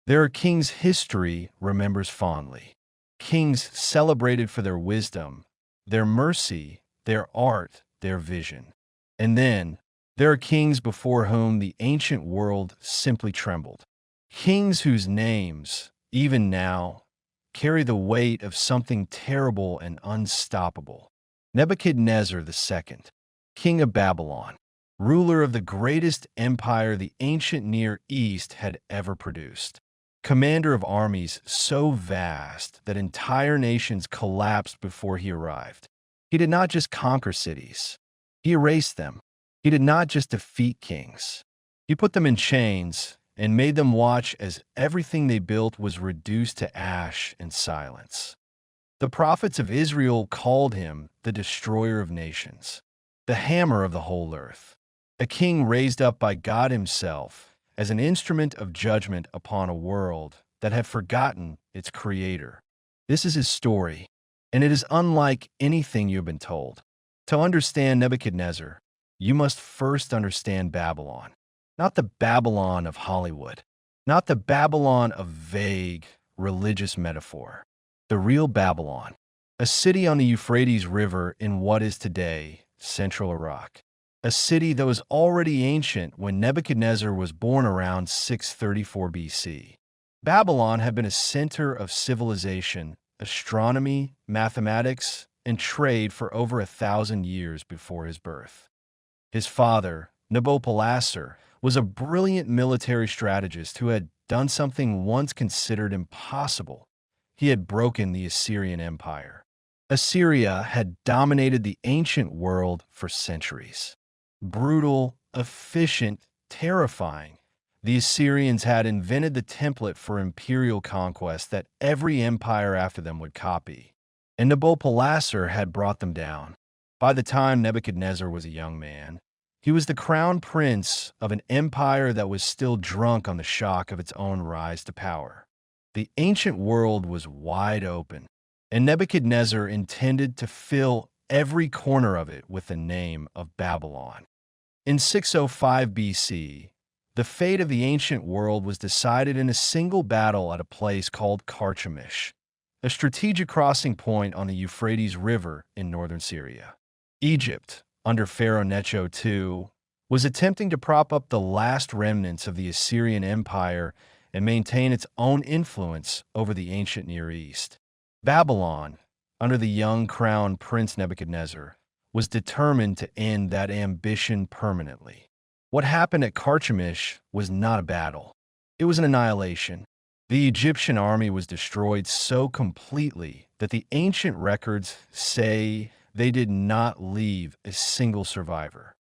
There are kings history remembers fondly, kings celebrated for their wisdom, their mercy, their art, their vision. And then there are kings before whom the ancient world simply trembled. Kings whose names, even now, carry the weight of something terrible and unstoppable. Nebuchadnezzar II, king of Babylon, ruler of the greatest empire the ancient Near East had ever produced. Commander of armies so vast that entire nations collapsed before he arrived. He did not just conquer cities, he erased them. He did not just defeat kings, he put them in chains and made them watch as everything they built was reduced to ash and silence. The prophets of Israel called him the destroyer of nations, the hammer of the whole earth, a king raised up by God himself as an instrument of judgment upon a world that had forgotten its creator. This is his story, and it is unlike anything you have been told. To understand Nebuchadnezzar, you must first understand Babylon. Not the Babylon of Hollywood, not the Babylon of vague religious metaphor. The real Babylon, a city on the Euphrates River in what is today central Iraq. A city that was already ancient when Nebuchadnezzar was born around 634 BC. Babylon had been a center of civilization, astronomy, mathematics, and trade for over 1,000 years before his birth. His father, Nabopolassar, was a brilliant military strategist who had done something once considered impossible. He had broken the Assyrian Empire. Assyria had dominated the ancient world for centuries. Brutal, efficient, terrifying, the Assyrians had invented the template for imperial conquest that every empire after them would copy, and Nabopolassar had brought them down. By the time Nebuchadnezzar was a young man, he was the crown prince of an empire that was still drunk on the shock of its own rise to power. The ancient world was wide open, and Nebuchadnezzar intended to fill every corner of it with the name of Babylon. In 605 BC, the fate of the ancient world was decided in a single battle at a place called Carchemish, a strategic crossing point on the Euphrates River in northern Syria. Egypt, under Pharaoh Necho II, was attempting to prop up the last remnants of the Assyrian Empire and maintain its own influence over the ancient Near East. Babylon, under the young crown Prince Nebuchadnezzar, was determined to end that ambition permanently. What happened at Carchemish was not a battle. It was an annihilation. The Egyptian army was destroyed so completely that the ancient records say they did not leave a single survivor.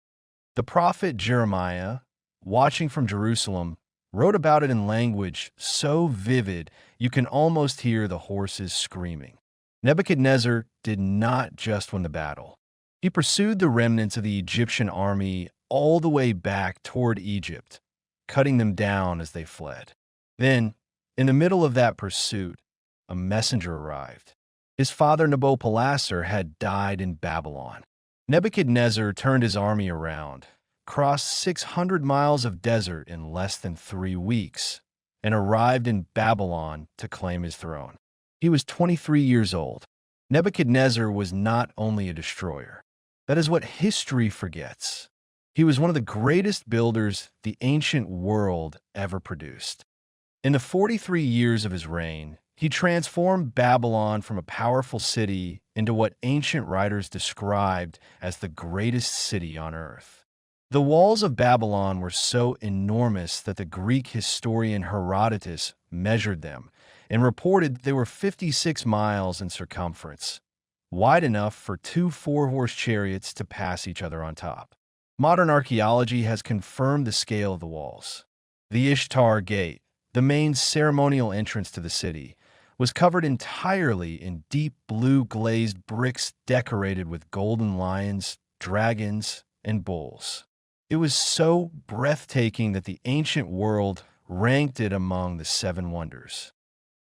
The prophet Jeremiah, watching from Jerusalem, wrote about it in language so vivid you can almost hear the horses screaming. Nebuchadnezzar did not just win the battle. He pursued the remnants of the Egyptian army all the way back toward Egypt, cutting them down as they fled. Then, in the middle of that pursuit, a messenger arrived. His father Nabopolassar had died in Babylon. Nebuchadnezzar turned his army around, crossed 600 miles of desert in less than 3 weeks, and arrived in Babylon to claim his throne. He was 23 years old. Nebuchadnezzar was not only a destroyer. That is what history forgets. He was one of the greatest builders the ancient world ever produced. In the 43 years of his reign, he transformed Babylon from a powerful city into what ancient writers described as the greatest city on earth. The walls of Babylon were so enormous that the Greek historian Herodotus measured them and reported they were 56 miles in circumference, wide enough for 2 4-horse chariots to pass each other on top. Modern archaeology has confirmed the scale of the walls. The Ishtar Gate, the main ceremonial entrance to the city, was covered entirely in deep blue glazed bricks decorated with golden lions, dragons, and bulls. It was so breathtaking that the ancient world ranked it among the 7 wonders.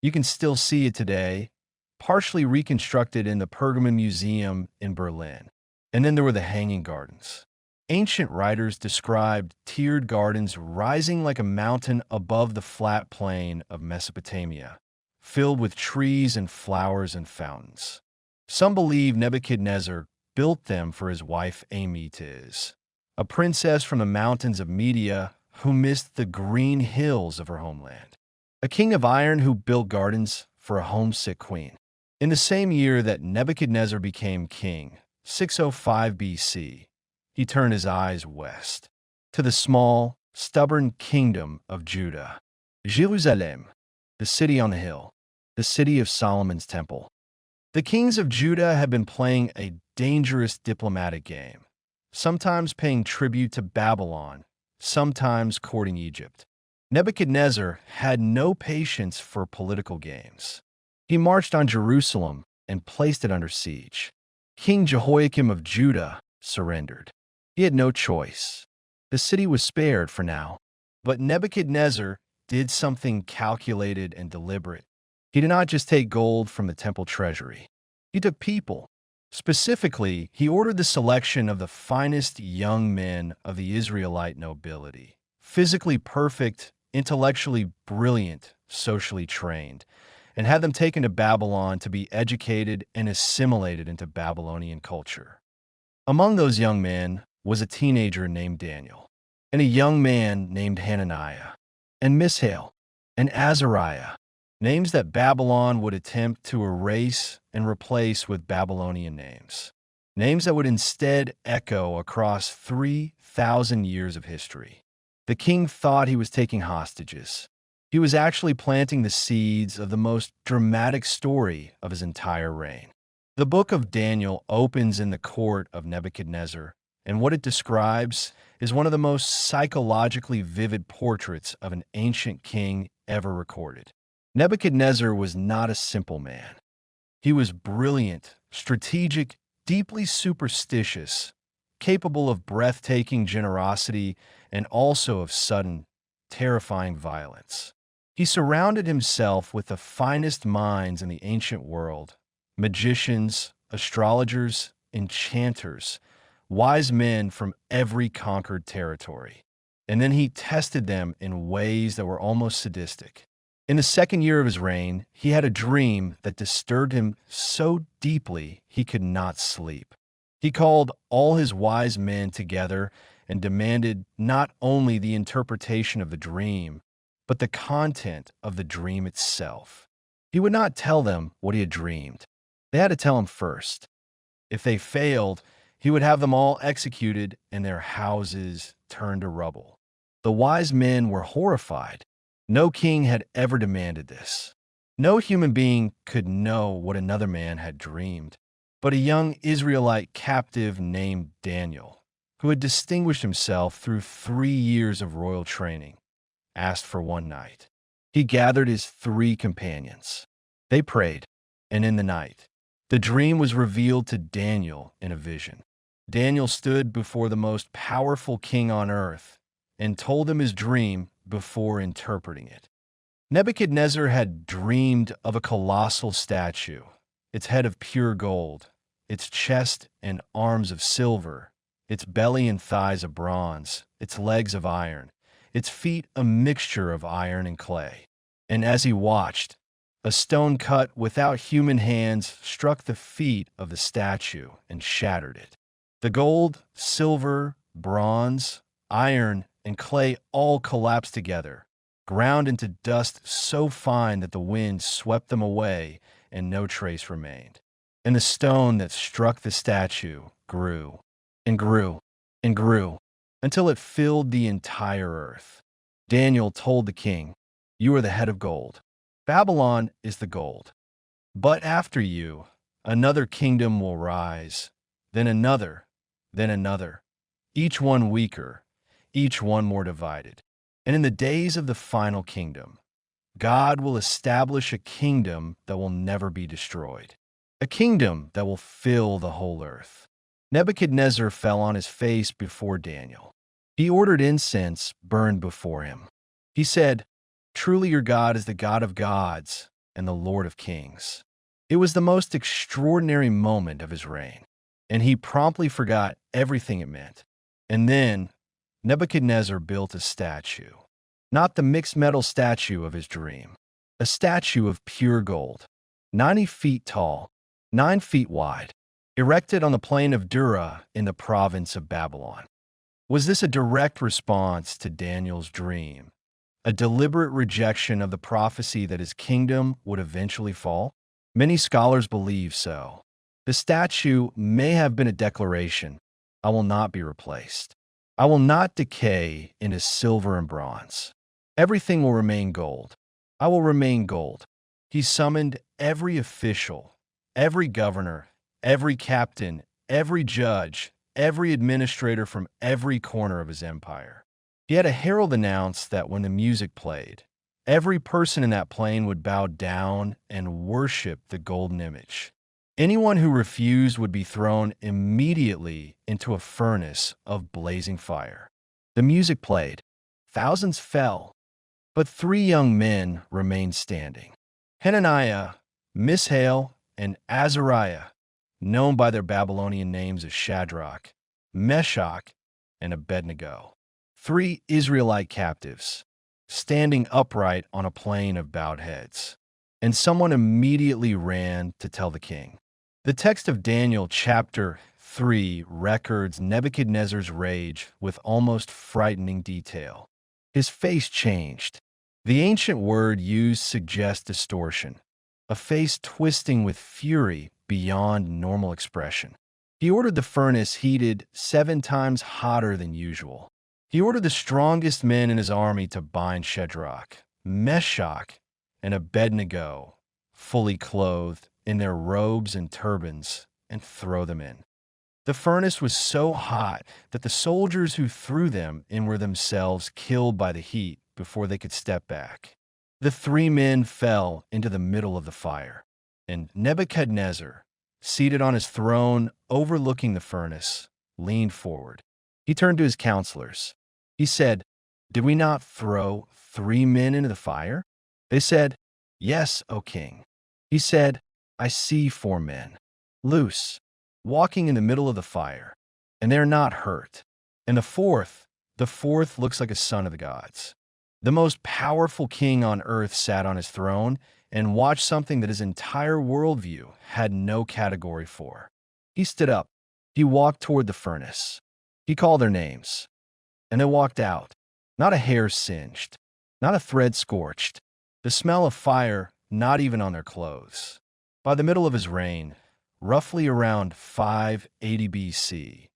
You can still see it today, partially reconstructed in the Pergamon Museum in Berlin. And then there were the Hanging Gardens. Ancient writers described tiered gardens rising like a mountain above the flat plain of Mesopotamia, filled with trees and flowers and fountains. Some believe Nebuchadnezzar built them for his wife Amytis, a princess from the mountains of Media who missed the green hills of her homeland. A king of iron who built gardens for a homesick queen. In the same year that Nebuchadnezzar became king, 605 BC, he turned his eyes west, to the small, stubborn kingdom of Judah. Jerusalem, the city on the hill, the city of Solomon's temple. The kings of Judah had been playing a dangerous diplomatic game, sometimes paying tribute to Babylon, sometimes courting Egypt. Nebuchadnezzar had no patience for political games. He marched on Jerusalem and placed it under siege. King Jehoiakim of Judah surrendered. He had no choice. The city was spared for now. But Nebuchadnezzar did something calculated and deliberate. He did not just take gold from the temple treasury. He took people. Specifically, he ordered the selection of the finest young men of the Israelite nobility, physically perfect, intellectually brilliant, socially trained, and had them taken to Babylon to be educated and assimilated into Babylonian culture. Among those young men was a teenager named Daniel, and a young man named Hananiah, and Mishael, and Azariah, names that Babylon would attempt to erase and replace with Babylonian names, names that would instead echo across 3,000 years of history. The king thought he was taking hostages. He was actually planting the seeds of the most dramatic story of his entire reign. The book of Daniel opens in the court of Nebuchadnezzar, and what it describes is one of the most psychologically vivid portraits of an ancient king ever recorded. Nebuchadnezzar was not a simple man. He was brilliant, strategic, deeply superstitious, capable of breathtaking generosity and also of sudden, terrifying violence. He surrounded himself with the finest minds in the ancient world: magicians, astrologers, enchanters, wise men from every conquered territory. And then he tested them in ways that were almost sadistic. In the second year of his reign, he had a dream that disturbed him so deeply he could not sleep. He called all his wise men together and demanded not only the interpretation of the dream, but the content of the dream itself. He would not tell them what he had dreamed. They had to tell him first. If they failed, he would have them all executed and their houses turned to rubble. The wise men were horrified. No king had ever demanded this. No human being could know what another man had dreamed. But a young Israelite captive named Daniel, who had distinguished himself through 3 years of royal training, asked for one night. He gathered his 3 companions. They prayed, and in the night, the dream was revealed to Daniel in a vision. Daniel stood before the most powerful king on earth and told him his dream before interpreting it. Nebuchadnezzar had dreamed of a colossal statue, its head of pure gold, its chest and arms of silver, its belly and thighs of bronze, its legs of iron, its feet a mixture of iron and clay. And as he watched, a stone cut without human hands struck the feet of the statue and shattered it. The gold, silver, bronze, iron, and clay all collapsed together, ground into dust so fine that the wind swept them away and no trace remained. And the stone that struck the statue grew and grew and grew until it filled the entire earth. Daniel told the king, "You are the head of gold. Babylon is the gold. But after you, another kingdom will rise, then another, each one weaker, each one more divided. And in the days of the final kingdom, God will establish a kingdom that will never be destroyed, a kingdom that will fill the whole earth." Nebuchadnezzar fell on his face before Daniel. He ordered incense burned before him. He said, "Truly your God is the God of gods and the Lord of kings." It was the most extraordinary moment of his reign, and he promptly forgot everything it meant. And then Nebuchadnezzar built a statue, not the mixed metal statue of his dream, a statue of pure gold, 90 feet tall, 9 feet wide, erected on the plain of Dura in the province of Babylon. Was this a direct response to Daniel's dream, a deliberate rejection of the prophecy that his kingdom would eventually fall? Many scholars believe so. The statue may have been a declaration: I will not be replaced. I will not decay into silver and bronze. Everything will remain gold. I will remain gold. He summoned every official, every governor, every captain, every judge, every administrator from every corner of his empire. He had a herald announce that when the music played, every person in that plain would bow down and worship the golden image. Anyone who refused would be thrown immediately into a furnace of blazing fire. The music played. Thousands fell, but 3 young men remained standing: Hananiah, Mishael, and Azariah, known by their Babylonian names as Shadrach, Meshach, and Abednego. 3 Israelite captives, standing upright on a plain of bowed heads. And someone immediately ran to tell the king. The text of Daniel chapter 3 records Nebuchadnezzar's rage with almost frightening detail. His face changed. The ancient word used suggests distortion, a face twisting with fury beyond normal expression. He ordered the furnace heated 7 times hotter than usual. He ordered the strongest men in his army to bind Shadrach, Meshach, and Abednego, fully clothed in their robes and turbans, and throw them in. The furnace was so hot that the soldiers who threw them in were themselves killed by the heat before they could step back. The 3 men fell into the middle of the fire, and Nebuchadnezzar, seated on his throne overlooking the furnace, leaned forward. He turned to his counselors. He said, "Did we not throw 3 men into the fire?" They said, "Yes, O king." He said, "I see 4 men, loose, walking in the middle of the fire, and they are not hurt. And the fourth looks like a son of the gods." The most powerful king on earth sat on his throne and watched something that his entire worldview had no category for. He stood up. He walked toward the furnace. He called their names. And they walked out, not a hair singed, not a thread scorched, the smell of fire not even on their clothes. By the middle of his reign, roughly around 580 BC,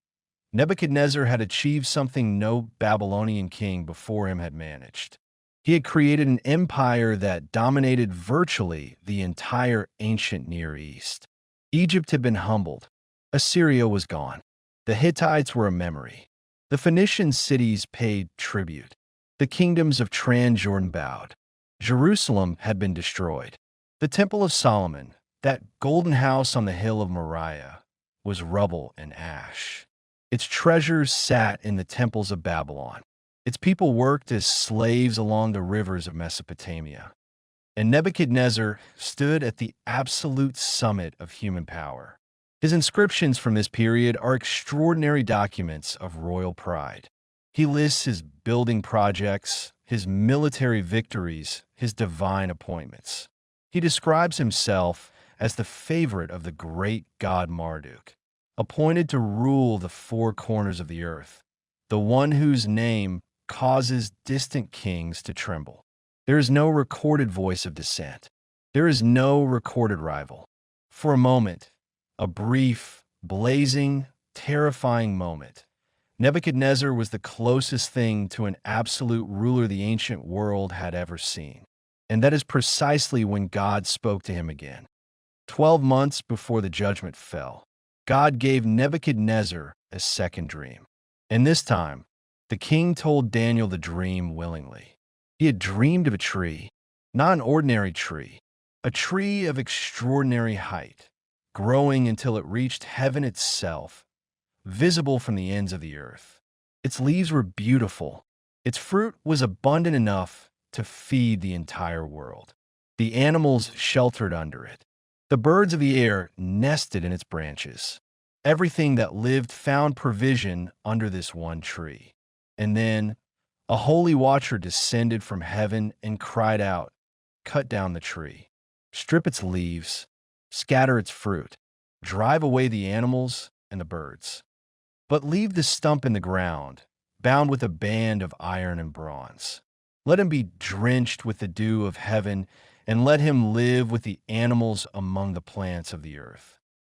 Nebuchadnezzar had achieved something no Babylonian king before him had managed. He had created an empire that dominated virtually the entire ancient Near East. Egypt had been humbled. Assyria was gone. The Hittites were a memory. The Phoenician cities paid tribute. The kingdoms of Transjordan bowed. Jerusalem had been destroyed. The Temple of Solomon, that golden house on the hill of Moriah, was rubble and ash. Its treasures sat in the temples of Babylon. Its people worked as slaves along the rivers of Mesopotamia. And Nebuchadnezzar stood at the absolute summit of human power. His inscriptions from this period are extraordinary documents of royal pride. He lists his building projects, his military victories, his divine appointments. He describes himself as the favorite of the great god Marduk, appointed to rule the 4 corners of the earth, the one whose name causes distant kings to tremble. There is no recorded voice of dissent. There is no recorded rival. For a moment, a brief, blazing, terrifying moment, Nebuchadnezzar was the closest thing to an absolute ruler the ancient world had ever seen. And that is precisely when God spoke to him again. 12 months before the judgment fell, God gave Nebuchadnezzar a second dream. And this time, the king told Daniel the dream willingly. He had dreamed of a tree, not an ordinary tree, a tree of extraordinary height, growing until it reached heaven itself, visible from the ends of the earth. Its leaves were beautiful. Its fruit was abundant enough to feed the entire world. The animals sheltered under it. The birds of the air nested in its branches. Everything that lived found provision under this one tree. And then a holy watcher descended from heaven and cried out, "Cut down the tree, strip its leaves, scatter its fruit, drive away the animals and the birds. But leave the stump in the ground, bound with a band of iron and bronze. Let him be drenched with the dew of heaven, and let him live with the animals among the plants of the earth."